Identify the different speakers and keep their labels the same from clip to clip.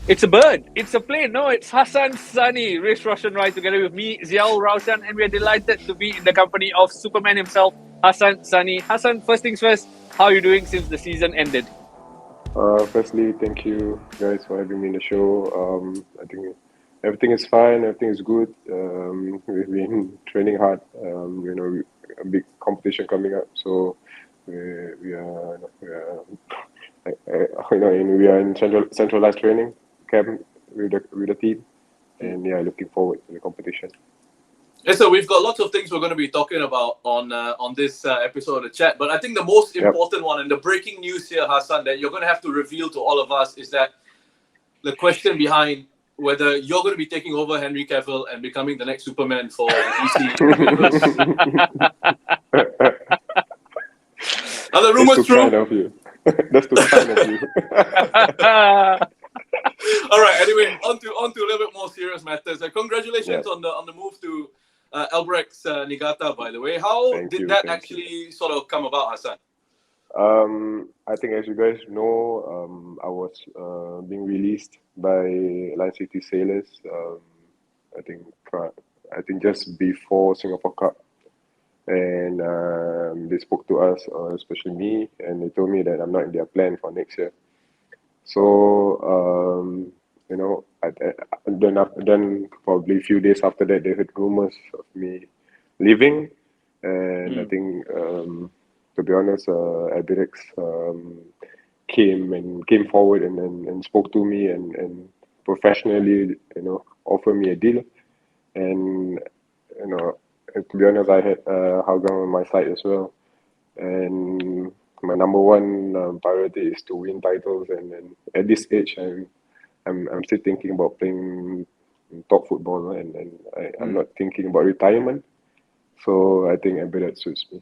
Speaker 1: It's a bird. It's a plane. No, it's Hassan Sunny, race Russian ride together with me, Ziaul Raushan, and we're delighted to be in the company of Superman himself, Hassan Sunny. Hassan, first things first, how are you doing since the season ended?
Speaker 2: Firstly, thank you guys for having me in the show. I think everything is fine, everything is good. We've been training hard. A big competition coming up, so we, we are in centralized training camp with the team, and yeah, looking forward to the competition.
Speaker 3: Yeah, so we've got lots of things we're going to be talking about on this episode of the chat. But I think the most
Speaker 2: Yep.
Speaker 3: important one and the breaking news here, Hassan, that you're going to have to reveal to all of us is that the question behind whether you're going to be taking over Henry Cavill and becoming the next Superman for the DC universe. Are the
Speaker 2: That's
Speaker 3: rumors
Speaker 2: too
Speaker 3: true?
Speaker 2: kind of you. That's too kind of you.
Speaker 3: All right. Anyway, on to a little bit more serious matters. Congratulations
Speaker 2: Yeah.
Speaker 3: on the move to Albirex Niigata. By the way, how
Speaker 2: Thank
Speaker 3: did
Speaker 2: you.
Speaker 3: that
Speaker 2: Thank you.
Speaker 3: actually sort of come about, Hassan?
Speaker 2: I think as you guys know, I was being released by Line City Sailors. I think I think just before Singapore Cup, and they spoke to us, especially me, and they told me that I'm not in their plan for next year. So then probably a few days after that, they heard rumors of me leaving, and I think to be honest, Albirex came forward and spoke to me and professionally, offered me a deal, and you know, to be honest, I had Hougang on my side as well, and my number one priority is to win titles, and at this age, I'm still thinking about playing top football, I'm not thinking about retirement, so I think Embedded suits me.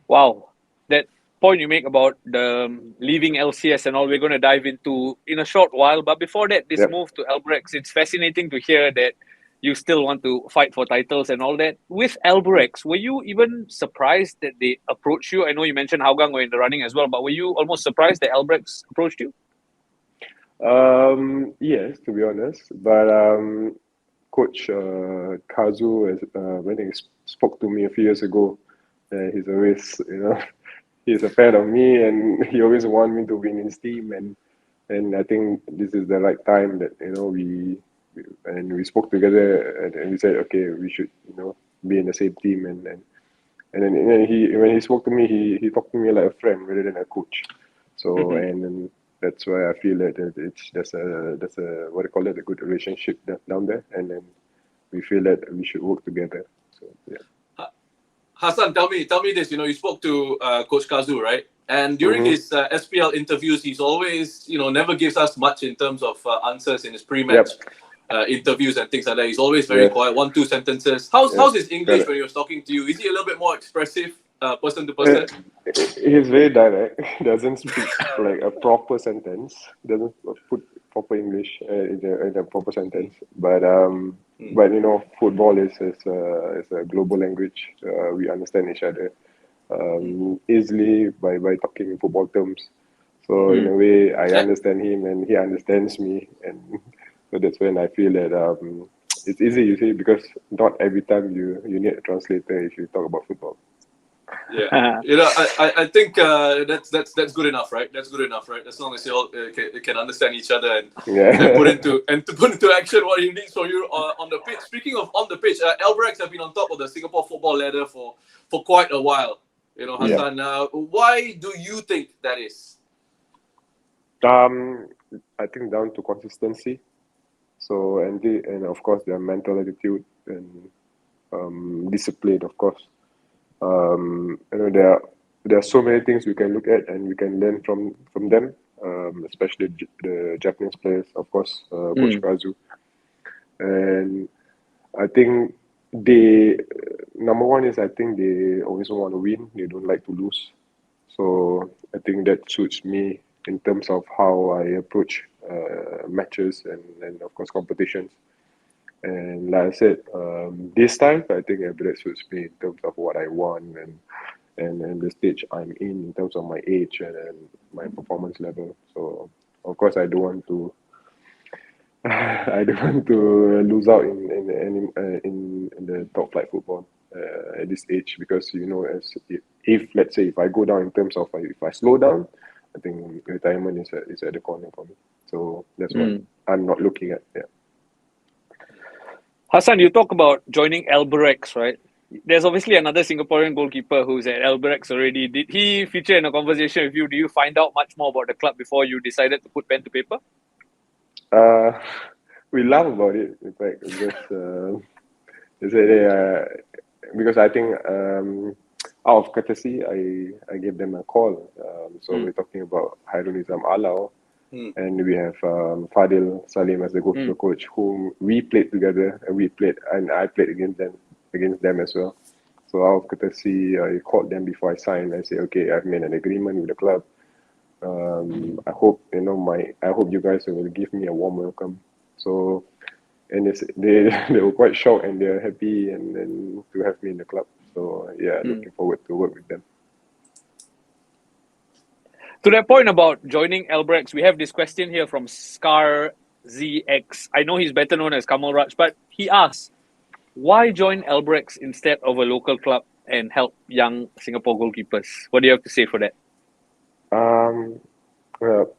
Speaker 1: Wow, that point you make about the leaving LCS and all, we're going to dive into in a short while. But before that, this
Speaker 2: Yep.
Speaker 1: move to Albirex, it's fascinating to hear that you still want to fight for titles and all that. With Albirex, were you even surprised that they approached you? I know you mentioned Hougang were in the running as well, but were you almost surprised that Albirex approached you?
Speaker 2: Yes, to be honest, but Coach Kazu, when he spoke to me a few years ago, he's always, he's a fan of me, and he always wanted me to win his team, and I think this is the right time that we spoke together, and we said, okay, we should be in the same team, and then he when he spoke to me, he talked to me like a friend rather than a coach. So and then that's why I feel that it's that's a what do you call it, a good relationship down there, and then we feel that we should work together. So yeah.
Speaker 3: Hassan, tell me this. You spoke to Coach Kazu, right? And during
Speaker 2: Mm-hmm.
Speaker 3: his SPL interviews, he's always, never gives us much in terms of answers in his pre-match
Speaker 2: Yep.
Speaker 3: interviews and things like that. He's always very
Speaker 2: Yes.
Speaker 3: quiet, one, two sentences. How's
Speaker 2: Yes.
Speaker 3: his English when he
Speaker 2: Correct.
Speaker 3: was talking to you? Is he a little bit more expressive, person to
Speaker 2: Uh,
Speaker 3: person?
Speaker 2: he's very direct. He doesn't speak like a proper sentence. Doesn't put proper English in a proper sentence. But football is a global language. We understand each other easily by talking in football terms. So in a way, I
Speaker 3: Yeah.
Speaker 2: understand him and he understands me, and so that's when I feel that it's easy. You see, because not every time you need a translator if you talk about football.
Speaker 3: Yeah, I think that's good enough, right? That's good enough, right? As long as you all can understand each other and put
Speaker 2: Yeah.
Speaker 3: into action what he needs from you on the pitch. Speaking of on the pitch, Albirex have been on top of the Singapore football ladder for quite a while.
Speaker 2: Yeah.
Speaker 3: Hassan, why do you think that is?
Speaker 2: Um, I think down to consistency. So and of course their mental attitude and discipline, of course. There are so many things we can look at and we can learn from them, especially the Japanese players, of course, Coach
Speaker 1: Mm.
Speaker 2: Kazu. And I think they number one is I think they always want to win. They don't like to lose. So I think that suits me in terms of how I approach matches and of course competitions. And like I said, this time I think everybody suits me in terms of what I want, and the stage I'm in terms of my age and my performance level. So of course I don't want to I don't want to lose out in the top flight football at this age, because as if let's say if I go down in terms of if I slow down, I think retirement is at the corner for me. So that's what I'm not looking at. Yeah.
Speaker 1: Hassan, you talk about joining Albirex, right? There's obviously another Singaporean goalkeeper who's at Albirex already. Did he feature in a conversation with you? Do you find out much more about the club before you decided to put pen to paper?
Speaker 2: We laugh about it, in fact, they say, because I think out of courtesy, I gave them a call. So we're talking about Hairul Nizam Alau, and we have Fadil Salim as the goalkeeper coach, whom we played together, and I played against them as well. So out of courtesy, I called them before I signed. I said, okay, I've made an agreement with the club. I hope you guys will give me a warm welcome. So, and they were quite shocked, and they're happy and to have me in the club. So yeah, looking forward to work with them.
Speaker 1: To that point about joining Albirex, we have this question here from Scar ZX. I know he's better known as Kamal Raj, but he asks, why join Albirex instead of a local club and help young Singapore goalkeepers? What do you have to say for that?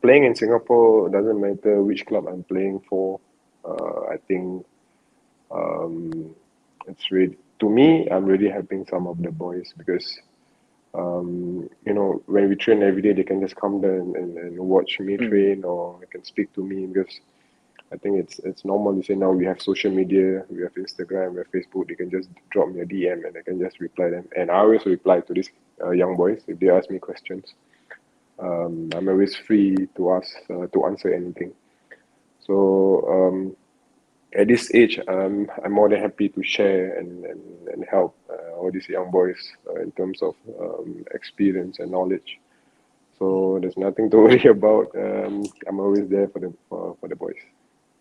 Speaker 2: Playing in Singapore doesn't matter which club I'm playing for. I think it's really, to me, I'm really helping some of the boys, because when we train every day, they can just come there and watch me train, or they can speak to me, because I think it's normal to say now we have social media, we have Instagram, we have Facebook. They can just drop me a DM and I can just reply them. And I always reply to these young boys if they ask me questions. I'm always free to answer anything. So at this age, I'm more than happy to share and help all these young boys in terms of experience and knowledge. So there's nothing to worry about. I'm always there for the boys.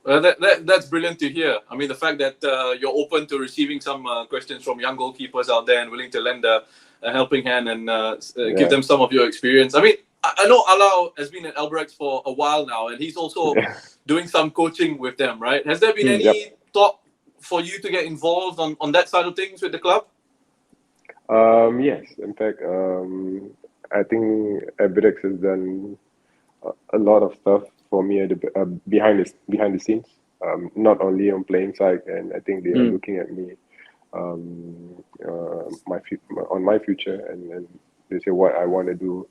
Speaker 3: Well, that's brilliant to hear. I mean, the fact that you're open to receiving some questions from young goalkeepers out there and willing to lend a helping hand and give them some of your experience. I mean, I know Alau has been at Albirex for a while now, and he's also doing some coaching with them, right? Has there been any thought for you to get involved on that side of things with the club?
Speaker 2: Yes, in fact, I think Albirex has done a lot of stuff for me behind the scenes. Not only on playing side, and I think they are looking at me on my future, and they say what I want to do.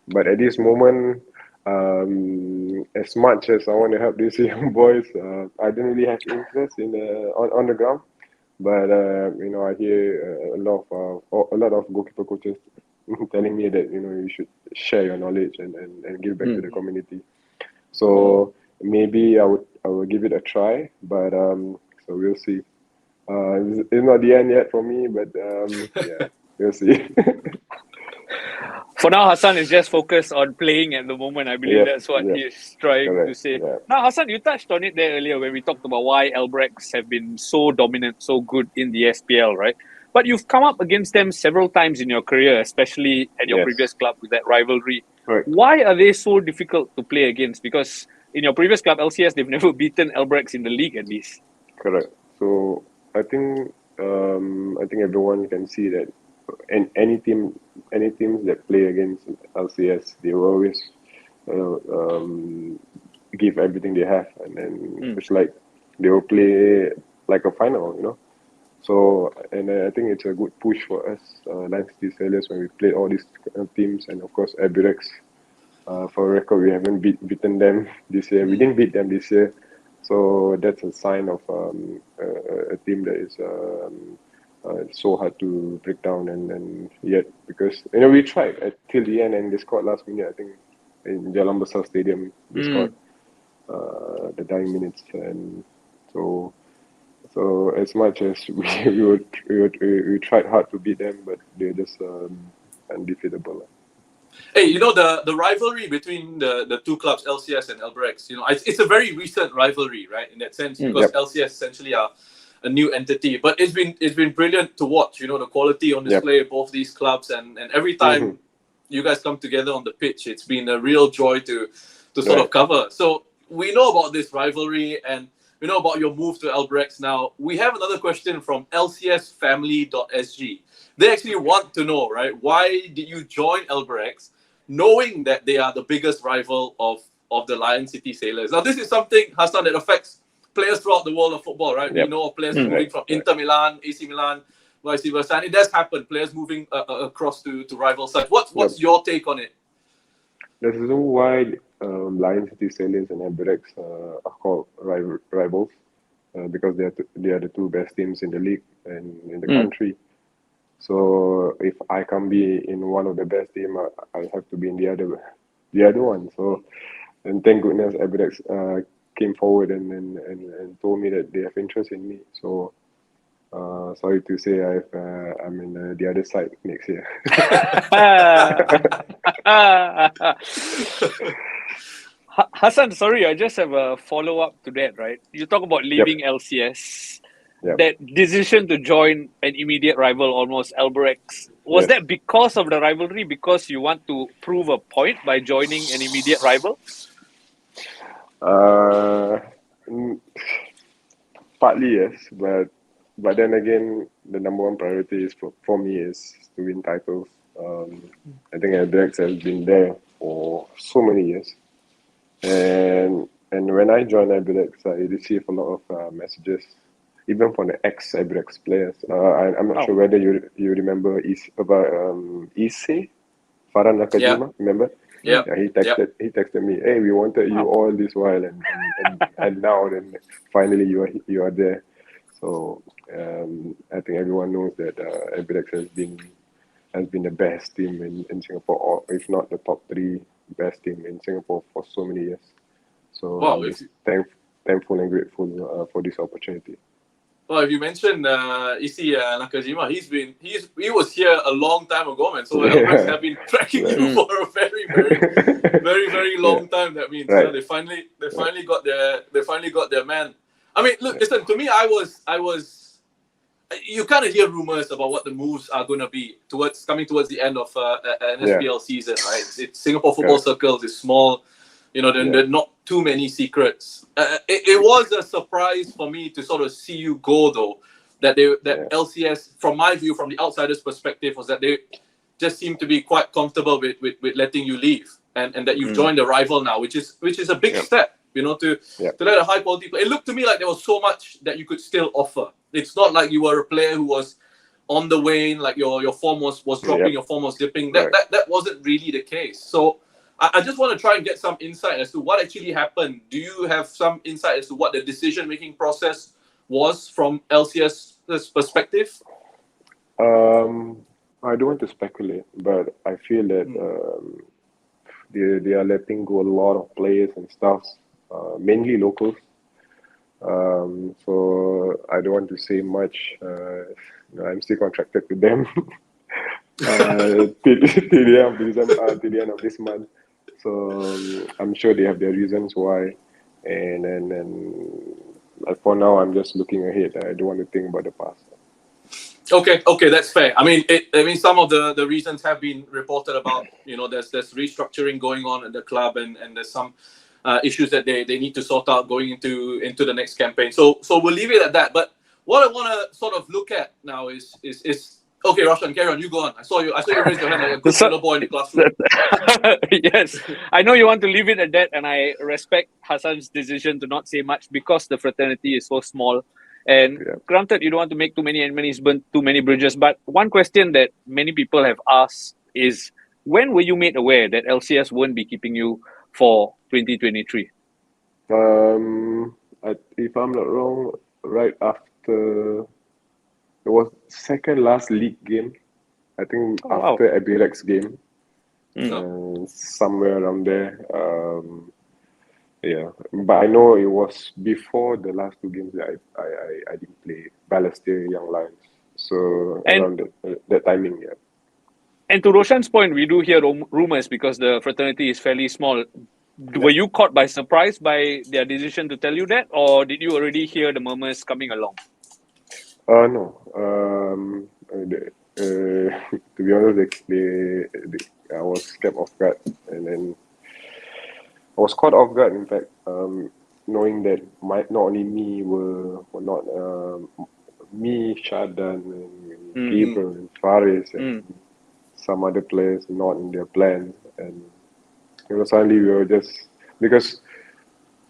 Speaker 2: But at this moment, as much as I want to help these young boys, I don't really have interest in on the ground. But I hear a lot of goalkeeper coaches telling me that you should share your knowledge and give back to the community. So maybe I will give it a try, but so we'll see. It's not the end yet for me, but yeah, we'll see.
Speaker 1: For now, Hassan is just focused on playing at the moment. I believe that's what he's trying to say.
Speaker 2: Yeah.
Speaker 1: Now, Hassan, you touched on it there earlier when we talked about why Albirex have been so dominant, so good in the SPL, right? But you've come up against them several times in your career, especially at your previous club with that rivalry.
Speaker 2: Right.
Speaker 1: Why are they so difficult to play against? Because in your previous club, LCS, they've never beaten Albirex in the league, at least.
Speaker 2: Correct. So I think everyone can see that, and any teams that play against LCS, they will always give everything they have, and then it's like they will play like a final, So, and I think it's a good push for us, Lion City Sailors, when we played all these teams, and of course Albirex. For record, we haven't beaten them this year. We didn't beat them this year, so that's a sign of a team that is so hard to break down, and yet, because we tried till the end, and they scored last minute. I think in Jalan Besar Stadium they scored the dying minutes, and so as much as we tried hard to beat them, but they're just undefeatable.
Speaker 3: Hey, the rivalry between the two clubs, LCS and Albirex, it's a very recent rivalry, right? In that sense, because LCS essentially are a new entity. But it's been brilliant to watch. The quality on display of both these clubs, and every time you guys come together on the pitch, it's been a real joy to sort of cover. So we know about this rivalry, and we know about your move to Albirex now. We have another question from lcsfamily.sg. They actually want to know, right, why did you join Albirex knowing that they are the biggest rival of the Lion City Sailors? Now, this is something, Hassan, that affects players throughout the world of football, right? We know of players moving from Inter Milan, AC Milan, vice versa. And it does happen, players moving across to rival sides. What's your take on it?
Speaker 2: There's a reason why Lion City Sailors and Albirex are called rivals, because they are the two best teams in the league and in the country. So if I can't be in one of the best team, I have to be in the other one. So, and thank goodness Albirex came forward and told me that they have interest in me. So sorry to say I'm in the other side next year.
Speaker 1: Hassan, sorry, I just have a follow-up to that, right? You talk about leaving LCS. That decision to join an immediate rival, almost Albirex, was that because of the rivalry? Because you want to prove a point by joining an immediate rival?
Speaker 2: Partly yes, but then again, the number one priority is for me is to win titles. I think Albirex has been there for so many years, and when I joined Albirex, I received a lot of messages, even from the ex-Albirex players. I'm not sure whether you remember Issei, Farhan Nakajima, remember?
Speaker 3: Yeah.
Speaker 2: He texted me, hey, we wanted you all this while, and now then finally you are there. So I think everyone knows that Albirex has been the best team in Singapore, or if not the top 3 best team in Singapore for so many years. So I'm just thankful and grateful for this opportunity.
Speaker 3: Well, if you mentioned Issei Nakajima, he was here a long time ago, man. So Albirex have been tracking you for a very, very long time. That means they finally got their man. I mean, look, listen. To me, I was. You kind of hear rumors about what the moves are going to be coming towards the end of an SPL season, right? It's Singapore football circles is small. There are not too many secrets. It was a surprise for me to sort of see you go, though. That LCS, from my view, from the outsider's perspective, was that they just seemed to be quite comfortable with letting you leave, and that you've joined a rival now, which is a big step. To let a high quality player. It looked to me like there was so much that you could still offer. It's not like you were a player who was on the wane, like your form was dropping, your form was dipping. That wasn't really the case. So I just want to try and get some insight as to what actually happened. Do you have some insight as to what the decision-making process was from LCS's perspective?
Speaker 2: I don't want to speculate, but I feel that they are letting go a lot of players and stuff, mainly locals. So I don't want to say much. I'm still contracted to them till the end of this month. So I'm sure they have their reasons why, and for now I'm just looking ahead. I don't want to think about the past.
Speaker 3: Okay, that's fair. I mean, some of the reasons have been reported about. There's restructuring going on at the club, and there's some issues that they need to sort out going into the next campaign. So we'll leave it at that. But what I want to sort of look at now is okay, Roshan, carry on. You go on. I saw you raise your hand like a good little boy in the classroom.
Speaker 1: Yes, I know you want to leave it at that, and I respect Hassan's decision to not say much because the fraternity is so small. And granted, you don't want to make too many enemies, burn too many bridges. But one question that many people have asked is, when were you made aware that LCS won't be keeping you for 2023?
Speaker 2: If I'm not wrong, right after it was second last league game, I think after Albirex game, somewhere around there. But I know it was before the last 2 games that I didn't play Balestier Young Lions. So around that timing,
Speaker 1: And to Roshan's point, we do hear rumors because the fraternity is fairly small. Were you caught by surprise by their decision to tell you that, or did you already hear the murmurs coming along?
Speaker 2: No. To be honest, I was kept off guard, and then I was caught off guard. In fact, knowing that not only me were not me, Shadan, and
Speaker 1: Mm.
Speaker 2: Gabriel, and Faris, and
Speaker 1: Mm.
Speaker 2: some other players not in their plans, and suddenly we were just because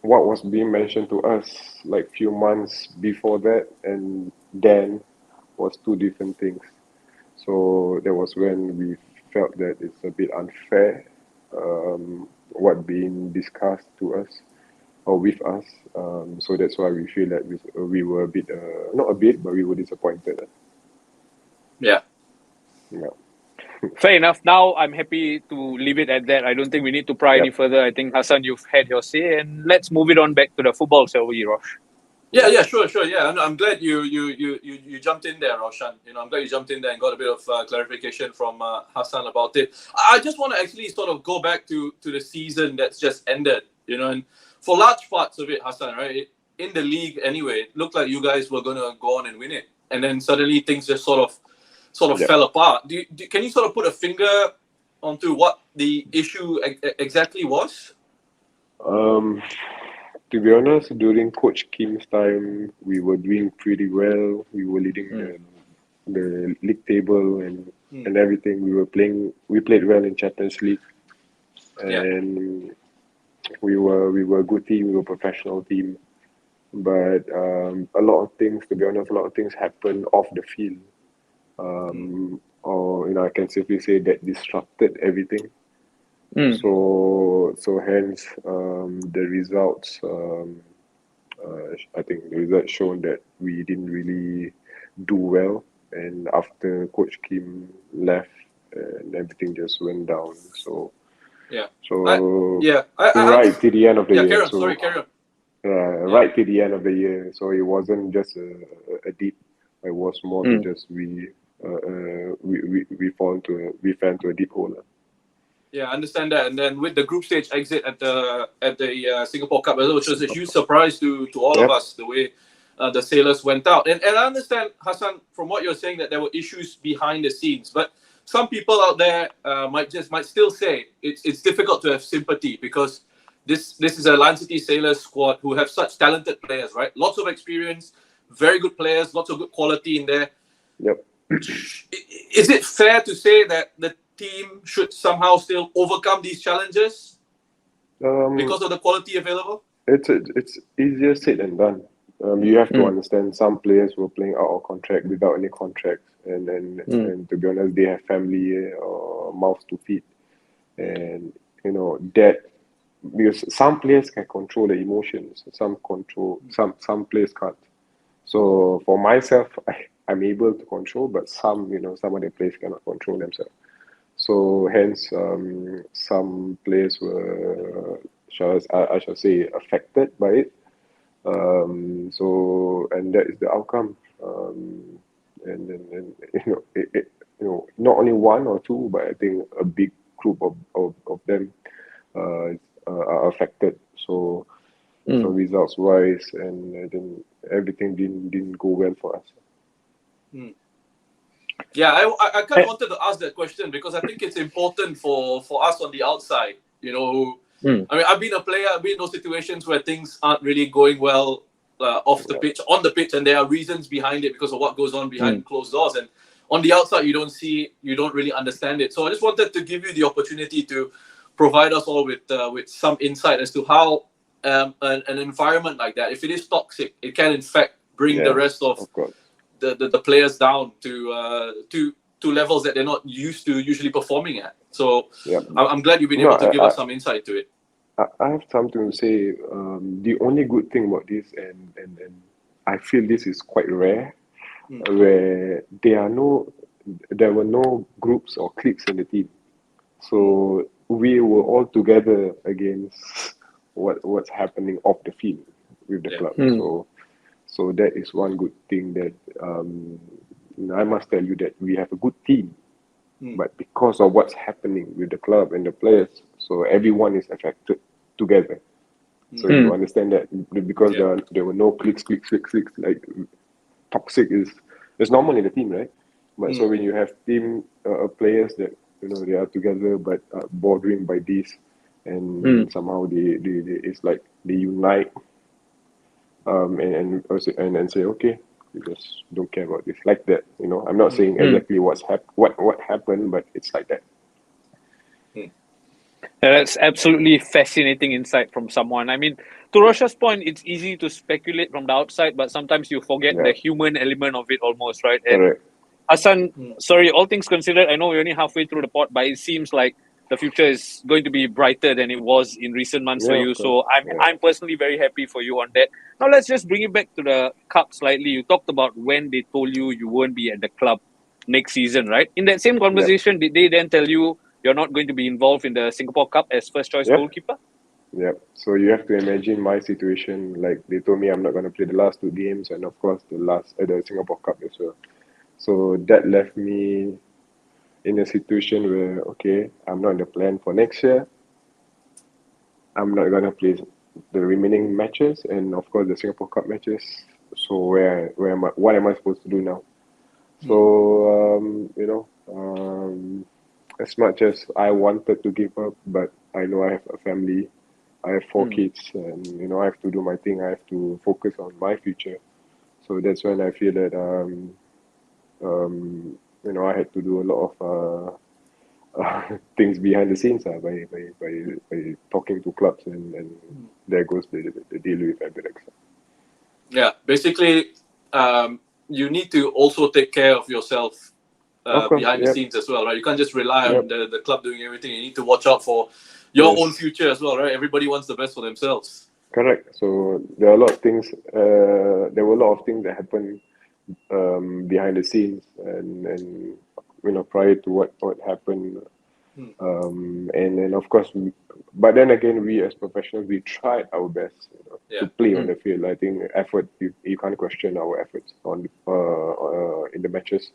Speaker 2: what was being mentioned to us like few months before that and then was two different things. So that was when we felt that it's a bit unfair, what being discussed to us or with us. So that's why we feel that we were a bit, not a bit, but we were disappointed.
Speaker 3: Yeah.
Speaker 2: Yeah.
Speaker 1: Fair enough. Now I'm happy to leave it at that. I don't think we need to pry any
Speaker 2: Yep.
Speaker 1: further. I think Hassan, you've had your say, and let's move it on back to the football, shall we, Rosh?
Speaker 3: Yeah, sure. Yeah, I'm glad you jumped in there, Roshan. I'm glad you jumped in there and got a bit of clarification from Hassan about it. I just want to actually sort of go back to the season that's just ended. And for large parts of it, Hassan, right, in the league anyway, it looked like you guys were going to go on and win it, and then suddenly things just sort of
Speaker 2: Yep.
Speaker 3: fell apart. Can you sort of put a finger onto what the issue exactly was?
Speaker 2: To be honest, during Coach Kim's time, we were doing pretty well. We were leading the league table and everything. We played well in Champions League,
Speaker 3: Yeah.
Speaker 2: and we were a good team. We were a professional team. But a lot of things, to be honest, a lot of things happened off the field. Or I can safely say that disrupted everything.
Speaker 1: Mm.
Speaker 2: So hence the results. I think the results shown that we didn't really do well, and after Coach Kim left, and everything just went down. So
Speaker 3: Yeah.
Speaker 2: so
Speaker 3: I
Speaker 2: right to the end of the year.
Speaker 3: carry on.
Speaker 2: So
Speaker 3: Sorry, carry on. Yeah.
Speaker 2: right to the end of the year. So it wasn't just a dip. It was more to just we fell into a deep hole.
Speaker 3: Yeah, I understand that. And then with the group stage exit at the Singapore Cup, which was a huge surprise to all of
Speaker 2: Yep.
Speaker 3: us, the way the sailors went out. And I understand, Hassan, from what you're saying, that there were issues behind the scenes. But some people out there might still say it's difficult to have sympathy because this is a Lion City Sailors squad who have such talented players, right? Lots of experience, very good players, lots of good quality in there.
Speaker 2: Yep.
Speaker 3: Is it fair to say that the team should somehow still overcome these challenges because of the quality available?
Speaker 2: It's easier said than done. You have to understand some players were playing out of contract without any contracts, and to be honest, they have family or mouths to feed, and that because some players can control the emotions, some players can't. So for myself, I'm able to control, but some of the players cannot control themselves. So hence, some players were, I shall say, affected by it. And that is the outcome. And not only one or two, but I think a big group of them are affected. So results wise, and then everything didn't go well for us.
Speaker 3: Yeah, I kind of wanted to ask that question because I think it's important for us on the outside. I mean, I've been a player. I've been in those situations where things aren't really going well off the pitch, on the pitch, and there are reasons behind it because of what goes on behind closed doors. And on the outside, you don't really understand it. So I just wanted to give you the opportunity to provide us all with some insight as to how an environment like that, if it is toxic, it can in fact bring the rest of
Speaker 2: course.
Speaker 3: the players down to levels that they're not used to usually performing at. So I'm glad you've been able to give us some insight to it.
Speaker 2: I have something to say. The only good thing about this, and I feel this is quite rare, where there were no groups or cliques in the team. So we were all together against what's happening off the field with the club. So that is one good thing that I must tell you that we have a good team, but because of what's happening with the club and the players, so everyone is affected together. So you understand that because there were no cliques, like toxic is it's normal in the team, right? But so when you have team players that they are together but bordering by this, and somehow they it's like they unite, and also and say, okay, we just don't care about this, like that. I'm not saying exactly what happened, but it's like that.
Speaker 1: That's absolutely fascinating insight from someone. I mean, to Rosha's point, it's easy to speculate from the outside, but sometimes you forget
Speaker 2: Yeah,
Speaker 1: the human element of it almost, right? And
Speaker 2: correct.
Speaker 1: Hassan, sorry, all things considered, I know we're only halfway through the pod, but it seems like the future is going to be brighter than it was in recent months for
Speaker 2: Yeah,
Speaker 1: you.
Speaker 2: of course.
Speaker 1: So
Speaker 2: Yeah.
Speaker 1: I'm personally very happy for you on that. Now let's just bring it back to the cup slightly. You talked about when they told you won't be at the club next season, right? In that same conversation, did they then tell you you're not going to be involved in the Singapore Cup as first choice
Speaker 2: Yep.
Speaker 1: goalkeeper?
Speaker 2: Yep. So you have to imagine my situation. Like they told me I'm not going to play the last two games, and of course the Singapore Cup as well. So that left me in a situation where, okay, I'm not in the plan for next year. I'm not going to play the remaining matches, and of course the Singapore Cup matches. So what am I supposed to do now? So as much as I wanted to give up, but I know I have a family, I have four kids, and I have to do my thing. I have to focus on my future. So that's when I feel that I had to do a lot of things behind the scenes by talking to clubs, and there goes the deal with Albirex.
Speaker 3: Yeah, basically, you need to also take care of yourself
Speaker 2: Of course,
Speaker 3: behind the
Speaker 2: yep,
Speaker 3: scenes as well, right? You can't just rely
Speaker 2: yep,
Speaker 3: on the club doing everything. You need to watch out for your own
Speaker 2: yes,
Speaker 3: future as well, right? Everybody wants the best for themselves.
Speaker 2: correct. So there are a lot of things. There were a lot of things that happened behind the scenes, and prior to what happened. And then of course, but then again, we as professionals, we tried our best,
Speaker 3: Yeah.
Speaker 2: to play on the field. I think effort, you can't question our efforts on in the matches.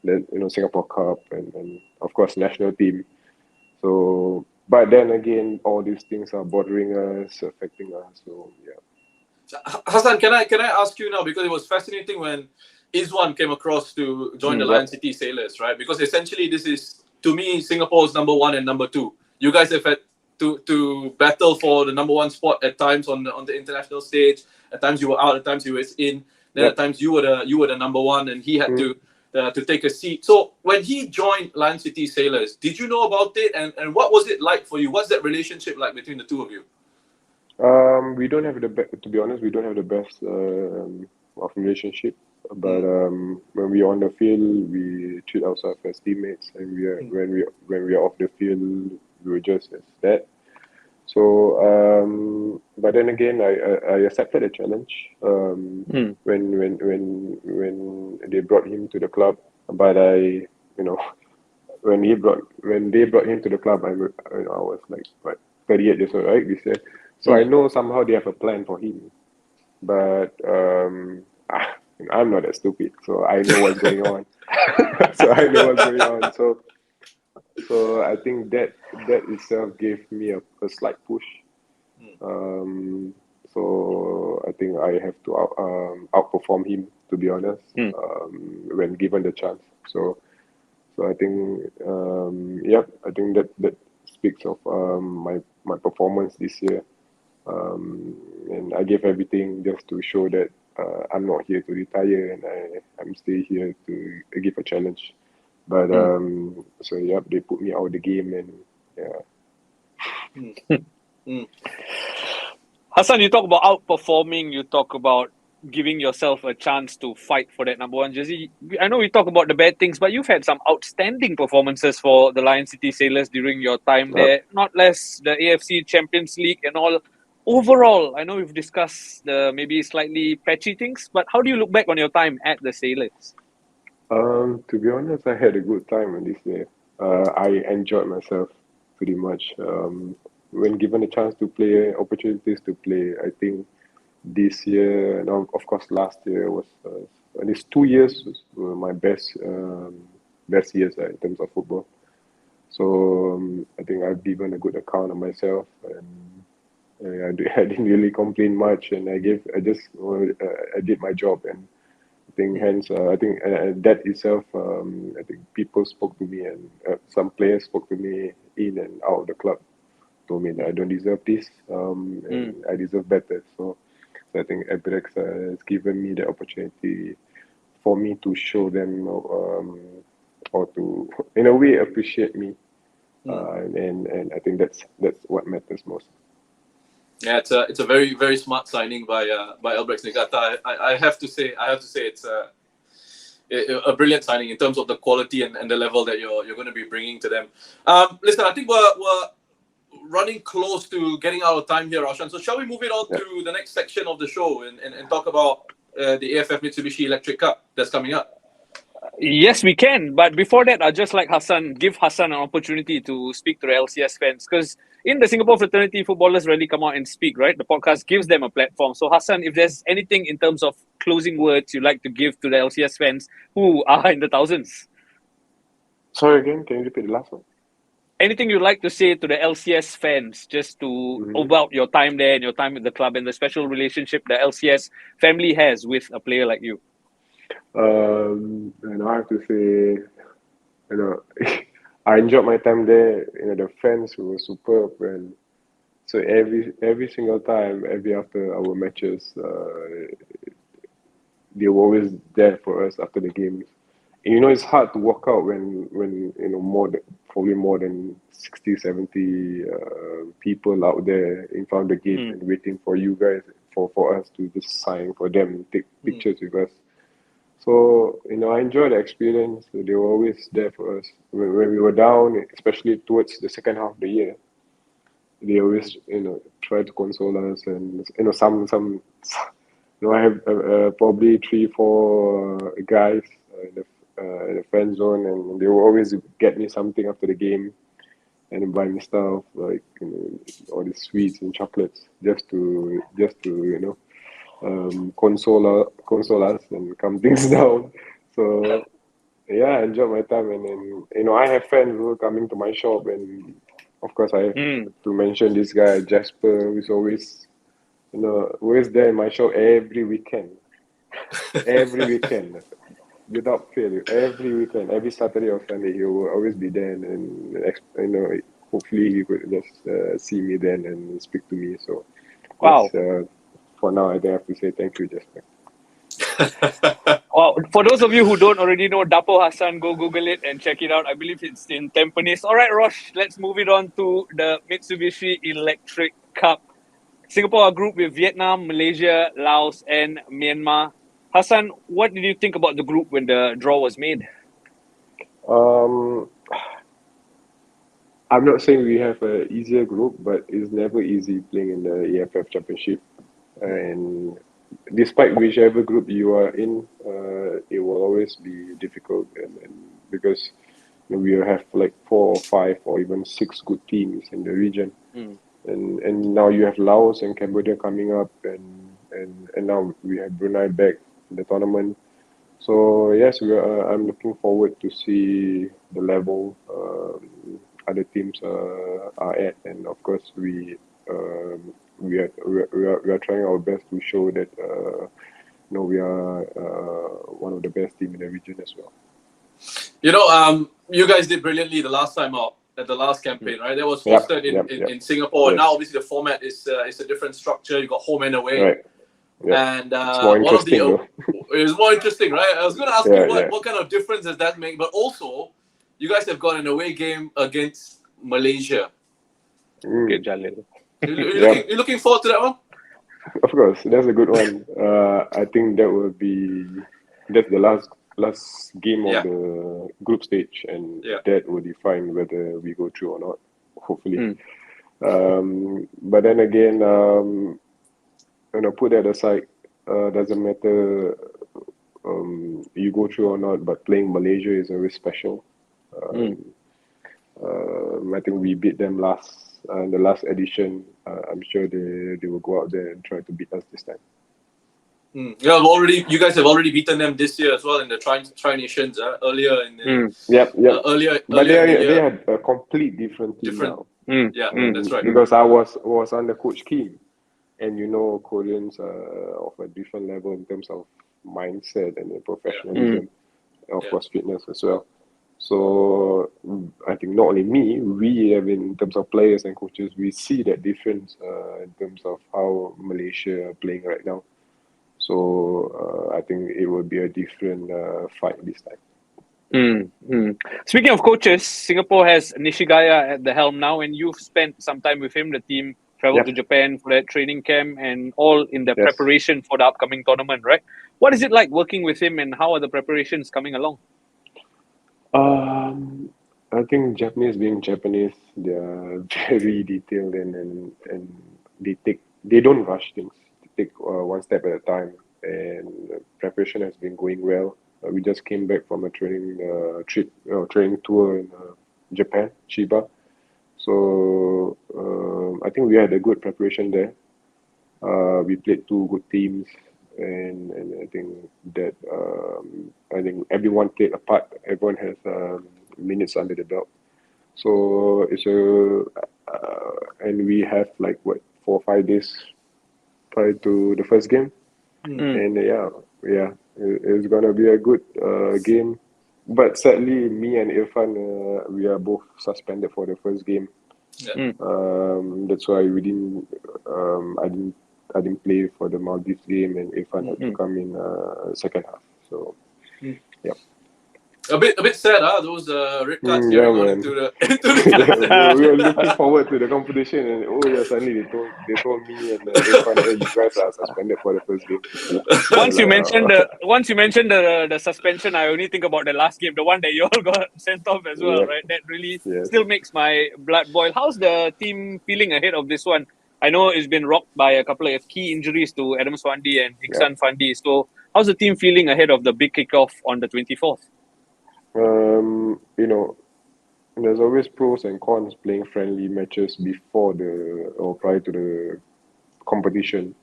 Speaker 2: Then Singapore Cup, and of course national team. So, but then again, all these things are bothering us, affecting us. So yeah.
Speaker 3: So, Hassan, can I ask you now, because it was fascinating when Izwan came across to join the Lion
Speaker 2: Yep.
Speaker 3: City Sailors, right? Because essentially this is, to me, Singapore's number one and number two. You guys have had to battle for the number one spot at times on the international stage. At times you were out, at times you were in. Then at
Speaker 2: Yep.
Speaker 3: times you were the number one, and he had to take a seat. So when he joined Lion City Sailors, did you know about it, and what was it like for you? What's that relationship like between the two of you?
Speaker 2: We don't have to be honest, we don't have the best of relationship. But when we're on the field, we treat ourselves as teammates, and when we are off the field, we were just as that. So, but then again, I accepted the challenge when they brought him to the club. But when they brought him to the club, I was like, what, 38 years old, right? We said. So I know somehow they have a plan for him, but I'm not that stupid, so I know what's going on. So I know what's going on. So I think that itself gave me a slight push. So I think I have to outperform him, to be honest, when given the chance. So I think, I think that speaks of my performance this year. And I gave everything just to show that I'm not here to retire, and I'm still here to give a challenge. But so they put me out of the game, and yeah.
Speaker 1: Hassan, you talk about outperforming, you talk about giving yourself a chance to fight for that number one jersey. I know we talk about the bad things, but you've had some outstanding performances for the Lion City Sailors during your time there, not less the AFC Champions League and all. Overall, I know we've discussed the maybe slightly patchy things, but how do you look back on your time at the Sailors?
Speaker 2: To be honest, I had a good time in this year. I enjoyed myself pretty much. When given a chance to play, opportunities to play, I think this year, and of course last year was, at least 2 years were my best years in terms of football. So I think I've given a good account of myself, and I didn't really complain much, and I did my job, and think hence I think that itself I think people spoke to me and some players spoke to me in and out of the club, told me that I don't deserve this and I deserve better. So I think Albirex has given me the opportunity for me to show them or to in a way appreciate me, and I think that's what matters most.
Speaker 3: Yeah, it's a very very smart signing by Albirex Niigata. I have to say it's a brilliant signing in terms of the quality and the level that you're going to be bringing to them. Listen, I think we're running close to getting out of time here, Roshan. So shall we move it on to the next section of the show and talk about the AFF Mitsubishi Electric Cup that's coming up?
Speaker 1: Yes, we can. But before that, I'd just like give Hassan an opportunity to speak to the LCS fans. Because in the Singapore fraternity, footballers rarely come out and speak, right? The podcast gives them a platform. So Hassan, if there's anything in terms of closing words you'd like to give to the LCS fans who are in the thousands.
Speaker 2: Sorry again, can you repeat the last one?
Speaker 1: Anything you'd like to say to the LCS fans just to about your time there and your time with the club and the special relationship the LCS family has with a player like you?
Speaker 2: And I have to say, I enjoyed my time there. The fans were superb, and so every single time, every after our matches, they were always there for us after the games. And, it's hard to walk out when probably more than 60, 70 people out there in front of the gate and waiting for you guys for us to just sign for them and take pictures with us. So, I enjoyed the experience. They were always there for us. When we were down, especially towards the second half of the year, they always, try to console us. And, I have probably 3-4 guys in the friend zone, and they will always get me something after the game and buy me stuff like, all the sweets and chocolates just to console us and calm things down. So I enjoyed my time, and then I have friends who are coming to my shop, and of course I have to mention this guy Jasper, who's always there in my shop every weekend, without fail, every weekend, every Saturday or Sunday he will always be there, and hopefully he could just see me then and speak to me. So
Speaker 1: wow.
Speaker 2: For now, I have to say thank you, Jasper.
Speaker 1: Well, for those of you who don't already know Dapo Hassan, go Google it and check it out. I believe it's in Tampines. All right, Rosh, let's move it on to the Mitsubishi Electric Cup. Singapore are grouped with Vietnam, Malaysia, Laos, and Myanmar. Hassan, what did you think about the group when the draw was made?
Speaker 2: I'm not saying we have an easier group, but it's never easy playing in the AFF Championship. And despite whichever group you are in, it will always be difficult, and because we have like 4 or 5 or even 6 good teams in the region, and now you have Laos and Cambodia coming up, and now we have Brunei back in the tournament. So yes, I'm looking forward to see the level other teams are at, and of course we are trying our best to show that we are one of the best teams in the region as well.
Speaker 3: You guys did brilliantly the last time out at the last campaign, right? That was hosted in Singapore. Yes. And now obviously the format is a different structure. You got home and away.
Speaker 2: Right. Yep.
Speaker 3: And
Speaker 2: it's more interesting,
Speaker 3: it was more interesting, right? I was going to ask you what kind of difference does that make? But also, you guys have got an away game against Malaysia.
Speaker 1: You're
Speaker 3: looking forward to that one?
Speaker 2: Of course, that's a good one. I think that's the last game of the group stage, and that will define whether we go through or not, hopefully. But then again, put that aside, doesn't matter you go through or not, but playing Malaysia is always special. I think we beat them in the last edition. I'm sure they will go out there and try to beat us this time.
Speaker 3: You guys have already beaten them this year as well in the Tri Nations earlier in the earlier.
Speaker 2: But they had a complete different team now.
Speaker 3: That's right.
Speaker 2: Because I was under Coach Kim, and Koreans are of a different level in terms of mindset and the professionalism, of
Speaker 3: Yeah.
Speaker 2: course, fitness as well. So I think not only me, we have in terms of players and coaches, we see that difference in terms of how Malaysia are playing right now. So I think it will be a different fight this time.
Speaker 1: Speaking of coaches, Singapore has Nishigaya at the helm now, and you've spent some time with him. The team traveled to Japan for that training camp and all in the preparation for the upcoming tournament, right? What is it like working with him, and how are the preparations coming along?
Speaker 2: I think Japanese being Japanese, they are very detailed and they don't rush things. They take one step at a time, and preparation has been going well. We just came back from a training training tour in Japan, Chiba. So I think we had a good preparation there. We played two good teams, and I think everyone played a part. Everyone has minutes under the belt. So and we have like what 4 or 5 days prior to the first game, and it's gonna be a good game. But sadly, me and Irfan, we are both suspended for the first game. That's why we didn't. I didn't play for the Maldives game, and Irfan had to come in second half. So, yeah.
Speaker 3: A bit sad, those red cards
Speaker 2: Yeah,
Speaker 3: going on
Speaker 2: man.
Speaker 3: into the
Speaker 2: Yeah, we were looking forward to the competition, and suddenly they told me and Irfan, hey, you guys are suspended for the first game.
Speaker 1: Once you mentioned the suspension, I only think about the last game, the one that you all got sent off as well, right? That really still makes my blood boil. How's the team feeling ahead of this one? I know it's been rocked by a couple of key injuries to Adam Swandi and Iksan Fandi. So how's the team feeling ahead of the big kickoff on the 24th?
Speaker 2: You know, there's always pros and cons playing friendly matches before or prior to the competition.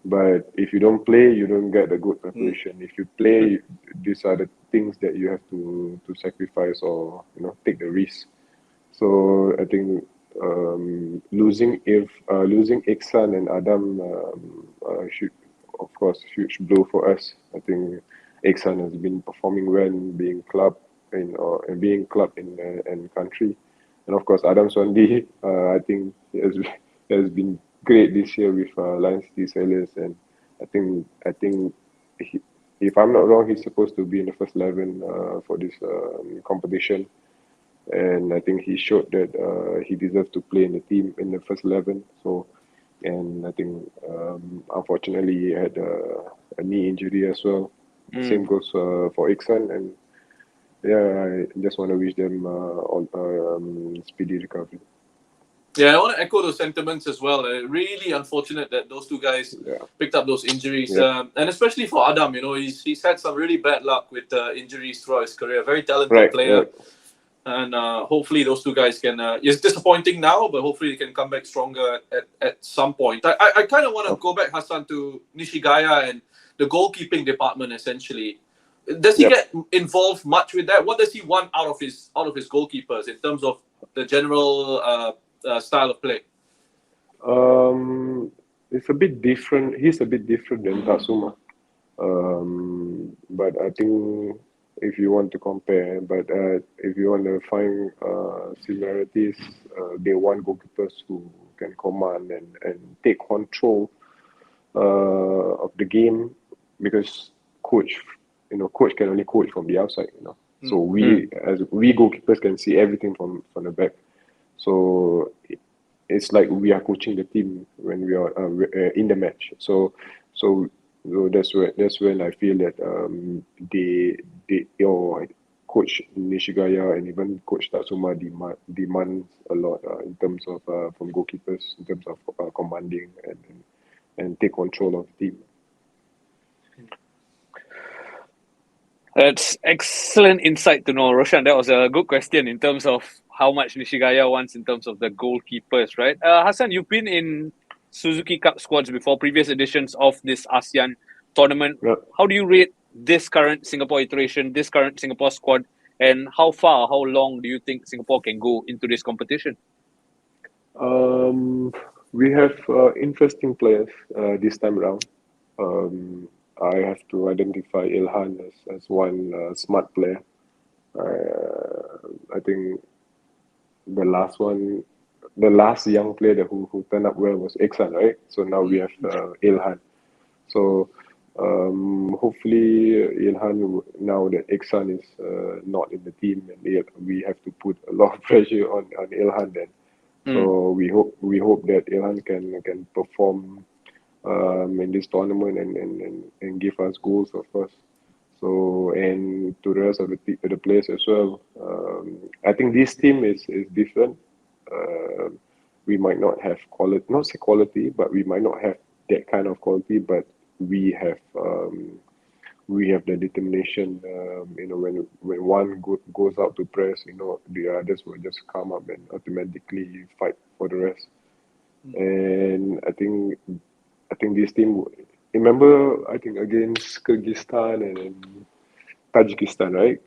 Speaker 2: But if you don't play, you don't get a good preparation. If you play, these are the things that you have to sacrifice or take the risk. So I think losing Iksan and Adam should, of course, huge blow for us. I think Iksan has been performing well being club and being club in country, and of course Adam Swandi. I think he has been great this year with Lions City Sailors, and I think if I'm not wrong, he's supposed to be in the first 11 for this competition. And I think he showed that he deserved to play in the team in the first 11. So, and I think unfortunately he had a knee injury as well. Same goes for Iksan, and I just want to wish them all speedy recovery.
Speaker 3: Yeah, I want to echo those sentiments as well. Really unfortunate that those two guys picked up those injuries, and especially for Adam. He's had some really bad luck with injuries throughout his career. Very talented player. And hopefully those two guys can. It's disappointing now, but hopefully they can come back stronger at some point. I kind of want to go back, Hassan, to Nishigaya and the goalkeeping department. Essentially, does he get involved much with that? What does he want out of his goalkeepers in terms of the general style of play?
Speaker 2: It's a bit different. He's a bit different than Tatsuma. But I think if you want to compare, but if you want to find similarities, they want goalkeepers who can command and take control of the game, because coach can only coach from the outside, So we goalkeepers can see everything from the back. So it's like we are coaching the team when we are in the match. So that's when I feel that Coach Nishigaya and even Coach Tatsuma demands a lot in terms of from goalkeepers, in terms of commanding and take control of the team.
Speaker 1: That's excellent insight to know, Roshan. That was a good question in terms of how much Nishigaya wants in terms of the goalkeepers, right? Hassan, you've been in Suzuki Cup squads before, previous editions of this ASEAN tournament.
Speaker 2: Yeah.
Speaker 1: How do you rate this current Singapore iteration, this current Singapore squad, and how long do you think Singapore can go into this competition?
Speaker 2: We have interesting players this time around. I have to identify Ilhan as one smart player. I think the last one, the last young player who turned up well was Iksan, right? So now we have Ilhan. So hopefully Ilhan, now that Iksan is not in the team, and we have to put a lot of pressure on Ilhan then. So we hope that Ilhan can perform in this tournament and give us goals, of course. So, and to the rest of the players as well. I think this team is different. Uh, we might not have quality, not say quality, but we might not have that kind of quality, but we have we have the determination. When one goes out to press, the others will just come up and automatically fight for the rest. And I think this team. Remember, I think against Kyrgyzstan and Tajikistan, right?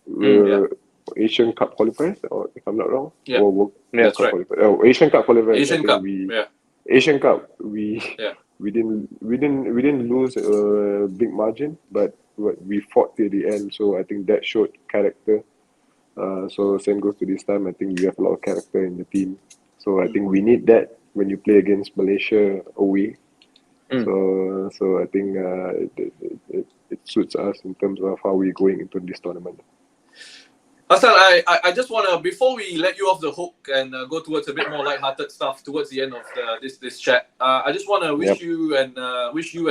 Speaker 3: Yeah.
Speaker 2: Asian Cup qualifiers, or if I'm not wrong,
Speaker 3: Yeah.
Speaker 2: or World
Speaker 3: That's
Speaker 2: Cup
Speaker 3: right.
Speaker 2: qualifiers. Oh, Asian Cup qualifiers.
Speaker 3: Asian
Speaker 2: I think
Speaker 3: Cup.
Speaker 2: we
Speaker 3: Yeah.
Speaker 2: Asian Cup we
Speaker 3: Yeah.
Speaker 2: we didn't lose a big margin, but we fought till the end. So I think that showed character. So same goes to this time. I think we have a lot of character in the team. So I think we need that when you play against Malaysia away. So I think it suits us in terms of how we're going into this tournament.
Speaker 3: Hassan, I just want to, before we let you off the hook and go towards a bit more lighthearted stuff towards the end of this chat, I just want to wish you and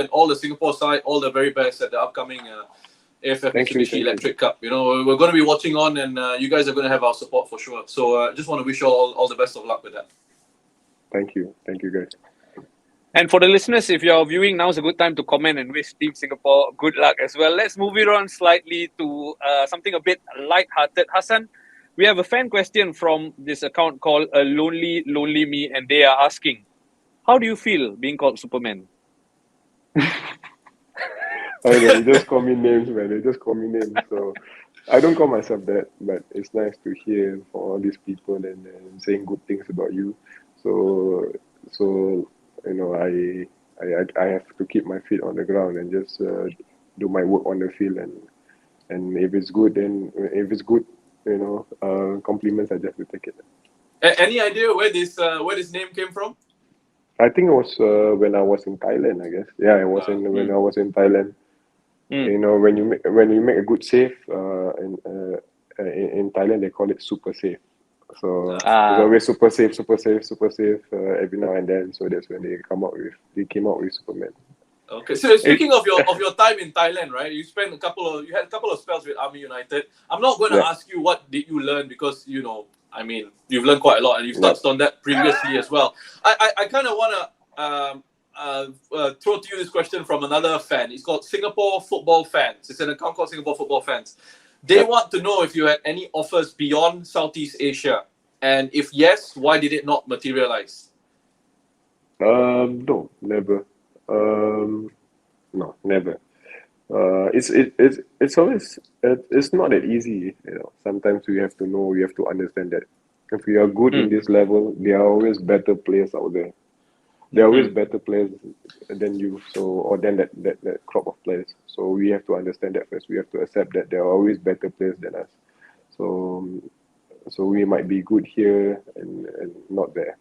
Speaker 3: all the Singapore side all the very best at the upcoming AFF
Speaker 2: Thank you,
Speaker 3: Mitsubishi
Speaker 2: thank you.
Speaker 3: Electric Cup. We're going to be watching on, and you guys are going to have our support for sure. So just want to wish you all the best of luck with that.
Speaker 2: Thank you guys.
Speaker 1: And for the listeners, if you're viewing, now's a good time to comment and wish Team Singapore good luck as well. Let's move it on slightly to something a bit light-hearted. Hassan, we have a fan question from this account called A Lonely Lonely Me, and they are asking, how do you feel being called Superman?
Speaker 2: I know, they just call me names, man. They just call me names. So I don't call myself that, but it's nice to hear from all these people and saying good things about you. So I have to keep my feet on the ground and just do my work on the field, and if it's good, then if it's good, compliments, I just have to take it.
Speaker 3: Any idea where this name came from?
Speaker 2: I think it was when I was in Thailand, I guess. Yeah, it was when I was in Thailand. When you make a good save, in Thailand they call it super save. So it's always super save, every now and then. So that's when they came out with Superman.
Speaker 3: Okay, so speaking of your time in Thailand, right? You had a couple of spells with Army United. I'm not going to ask you what did you learn, because you've learned quite a lot, and you've touched on that previously as well. I kind of want to throw to you this question from another fan. It's called Singapore Football Fans. It's an account called Singapore Football Fans. They want to know if you had any offers beyond Southeast Asia, and if yes, why did it not materialize?
Speaker 2: No, never. No, never. It's always it's not that easy. Sometimes we have to understand that if we are good in this level, there are always better players out there. There are always better players than you, or than that crop of players. So we have to understand that first. We have to accept that there are always better players than us. So we might be good here and not there.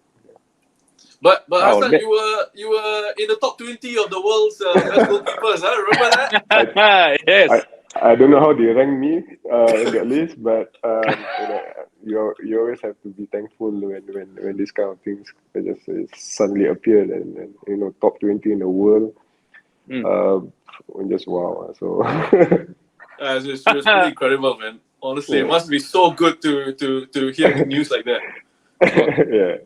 Speaker 3: But Hassan, you were in the top 20 of the world's best goalkeepers. Remember that?
Speaker 1: Yes.
Speaker 2: I don't know how they rank me in that list, but you always have to be thankful when these kind of things just suddenly appear, and top 20 in the world. Just wow. So
Speaker 3: it's pretty incredible, man. Honestly, it must be so good to hear news like that.
Speaker 2: Yeah.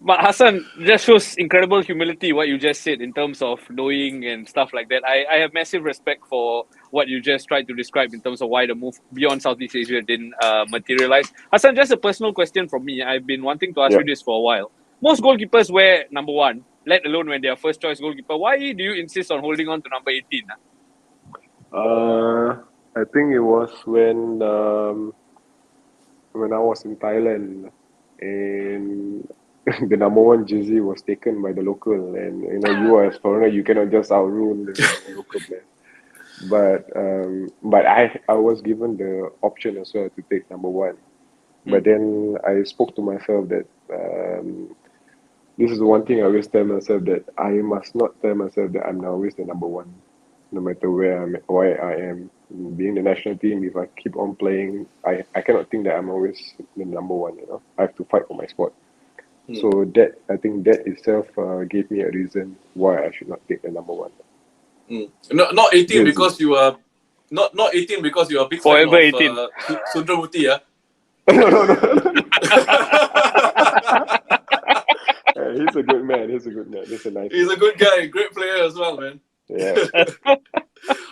Speaker 1: But Hassan, just shows incredible humility, what you just said in terms of knowing and stuff like that. I have massive respect for what you just tried to describe in terms of why the move beyond Southeast Asia didn't materialize. Hassan, just a personal question from me. I've been wanting to ask you this for a while. Most goalkeepers wear number 1, let alone when they are first choice goalkeeper. Why do you insist on holding on to number 18?
Speaker 2: I think it was when I was in Thailand, and the number one jersey was taken by the local, and you as foreigner, you cannot just outrule the local player. But I was given the option as well to take number one. But then I spoke to myself that this is one thing I always tell myself, that I must not tell myself that I'm always the number one, no matter where I am. Being the national team, if I keep on playing, I cannot think that I'm always the number one. I have to fight for my spot. So I think that itself gave me a reason why I should not take the number one.
Speaker 3: No, not 18
Speaker 2: Jersey.
Speaker 3: because you are not 18 because you are a big
Speaker 1: Forever
Speaker 3: fan of
Speaker 1: 18.
Speaker 3: Sundramuthi, yeah.
Speaker 2: No. He's a good man. He's a nice.
Speaker 3: He's a good guy, great player as well, man.
Speaker 2: Yeah.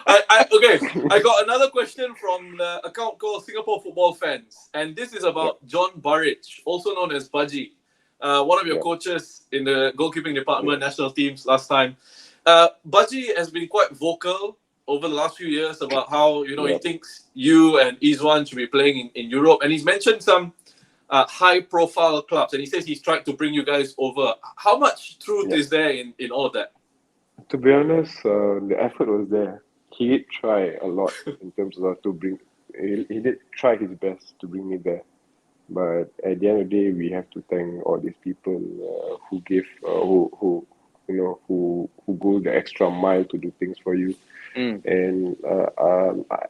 Speaker 3: I got another question from the account called Singapore Football Fans, and this is about John Burridge, also known as Budgie, one of your coaches in the goalkeeping department, national teams last time. Budgie has been quite vocal over the last few years about how he thinks you and Izwan should be playing in Europe, and he's mentioned some high-profile clubs, and he says he's tried to bring you guys over. How much truth is there in all of that?
Speaker 2: To be honest, the effort was there. He did try a lot in terms of to bring. He did try his best to bring me there, but at the end of the day, we have to thank all these people who give, who go the extra mile to do things for you. And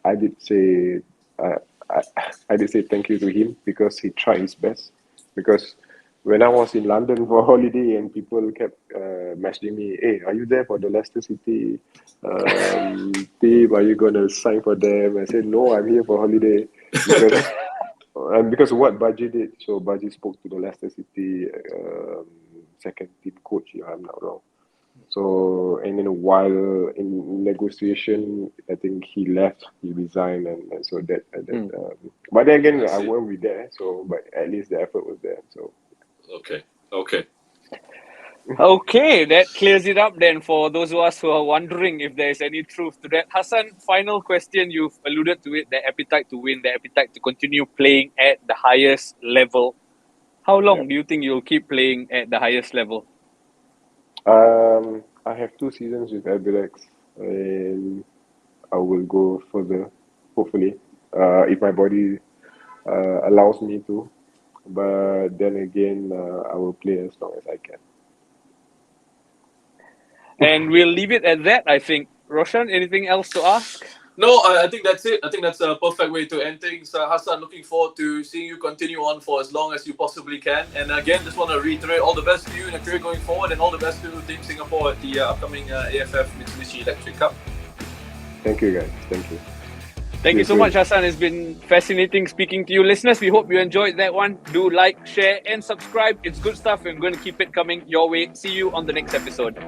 Speaker 2: I did say thank you to him because he tried his best. Because when I was in London for holiday and people kept messaging me, hey, are you there for the Leicester City team? Are you going to sign for them? I said, no, I'm here for holiday. Because of what Budgie did. So Budgie spoke to the Leicester City second team coach, if I'm not wrong. So, and then while in negotiation, I think he left, he resigned, and so that. But then again, I won't be there. So, but at least the effort was there. So.
Speaker 1: Okay, that clears it up then for those of us who are wondering if there is any truth to that. Hassan, final question. You've alluded to it, the appetite to win, the appetite to continue playing at the highest level. How long do you think you'll keep playing at the highest level?
Speaker 2: I have 2 seasons with Albirex, and I will go further, hopefully, if my body allows me to. But then again, I will play as long as I can.
Speaker 1: And we'll leave it at that, I think. Roshan, anything else to ask?
Speaker 3: No, I think that's it. I think that's a perfect way to end things. Hassan, looking forward to seeing you continue on for as long as you possibly can. And again, just want to reiterate all the best to you in your career going forward, and all the best to Team Singapore at the upcoming AFF Mitsubishi Electric Cup.
Speaker 2: Thank you, guys. Thank you.
Speaker 1: Thank you so much, Hassan. It's been fascinating speaking to you. Listeners, we hope you enjoyed that one. Do like, share, and subscribe. It's good stuff. I'm going to keep it coming your way. See you on the next episode.